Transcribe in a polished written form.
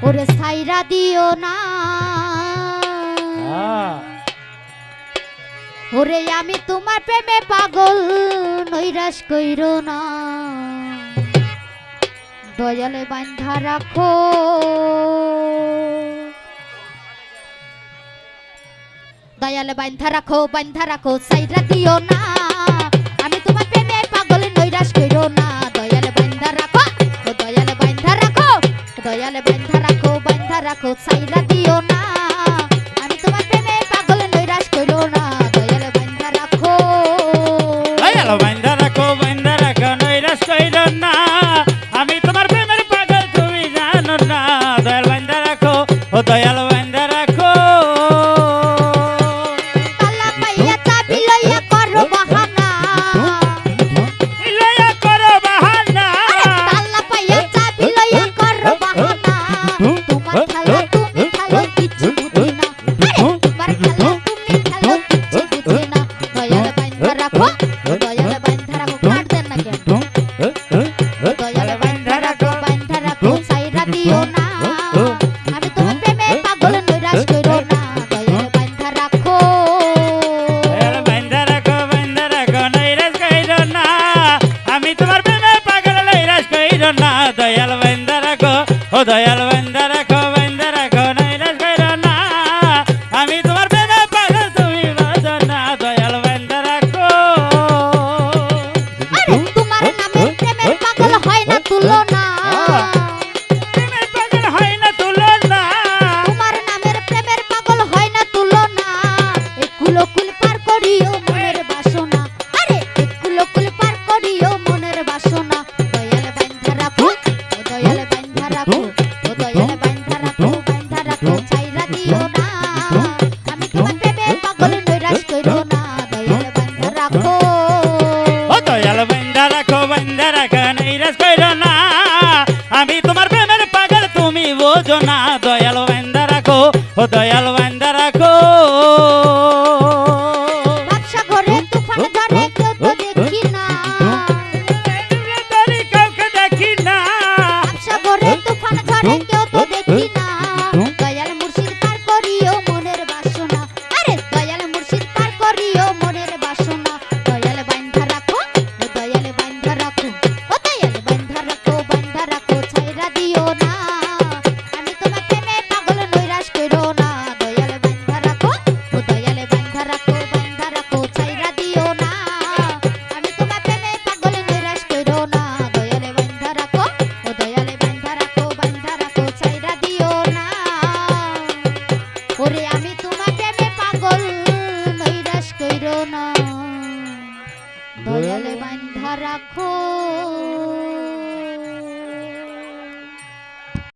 ওরে সাইরা দিও না ওরে আমি তোমার প্রেমে পাগল নৈরাশ কইরো না দয়ালে বান্ধা রাখো দয়ালে বান্ধা রাখো সাইরা দিও না আমি তোমার প্রেমে পাগল নৈরাশ কইরো না দয়ালে বান্ধা রাখো দয়ালে বান্ধা রাখো দয়ালে বান্ধা রাখো সাইরা দিও না আমি তোমার প্রেমে পাগল নৈরাশ কইরো না দয়ালে বান্ধা রাখো নৈরাশ কইরো না আমি তোমার প্রেমের পাগল তুমি জানো না দয়াল বান্ধা রাখো ও দয়াল বান্ধা রাখো তালা পাইয়া চাবি লইয়া করো বাহানা লইয়া করো বাহানা তালা পাইয়া চাবি লইয়া করো বাহানা তোমার খেলা তুমি খেলো কিছু বুঝি না তোমার খেলা তুমি খেলো কিছু বুঝি না দয়াল বান্ধা রাখো কাট দেন না কেন দয়াল বান্ধা রাখো সাইরা দিও না আমি তোমার প্রেমে পাগল নৈরাশ কইরো না দয়াল বান্ধা রাখো নৈরাশ কইরো না আমি তোমার প্রেমের পাগল নৈরাশ কইরো না দয়াল বান্ধা রাখো ও দয়াল বান্ধা রাখো নৈরাশ কইরো না আমি তোমার প্রেমের পাগল তুমি বোঝো না দয়াল বান্ধা রাখো আরে তোমার নামে প্রেমের পাগল হয় না তুলনা প্রেমের পাগল হয় না তুলনা তোমার নামের প্রেমের পাগল হয় না তুলনা একুলকুল পার করিও মনের বাসনা আরে একুলকুল পার করিও মনের বাসনা দয়াল বান্ধা রাখো ও দয়াল বান্ধা রাখো ও দয়াল বান্ধা রাখো ছাইরা দিও না আমি তোমার প্রেমের পাগল নৈরাশ কইরো না দয়াল বান্ধা রাখো ও দয়াল বান্ধা রাখো নৈরাশ কইরো না আমি তোমার প্রেমের পাগল তুমি বোঝো না দয়াল বান্ধা রাখো ও দয়াল বান্ধা রাখো ব্যবসা ঘরে তুফান ঝড়ে কেউ তো দেখি না কাউকে দেখি না ব্যবসা ঘরে তুফান ঝড়ে কেউ তো দেখি না দয়াল মুর্শিদ পার করিও মনের বাসনা আরে দয়াল মুর্শিদ পার করিও মনের বাসনা দয়াল বান্ধা রাখো ও দয়াল বান্ধা রাখো ও দয়াল বান্ধা রাখো ছাইরা দিও না আমি তোমার প্রেমে পাগল নৈরাশ কইরো না দয়াল বান্ধা রাখো ও দয়াল বান্ধা রাখো ছাইরা দিও না আমি তোমার প্রেমে পাগল নৈরাশ কইরো না দয়াল বান্ধা রাখো ও দয়াল বান্ধা রাখো ছাইরা দিও না ওরে আমি তোমার প্রেমে পাগল নৈরাশ কইরো না দয়াল বান্ধা রাখো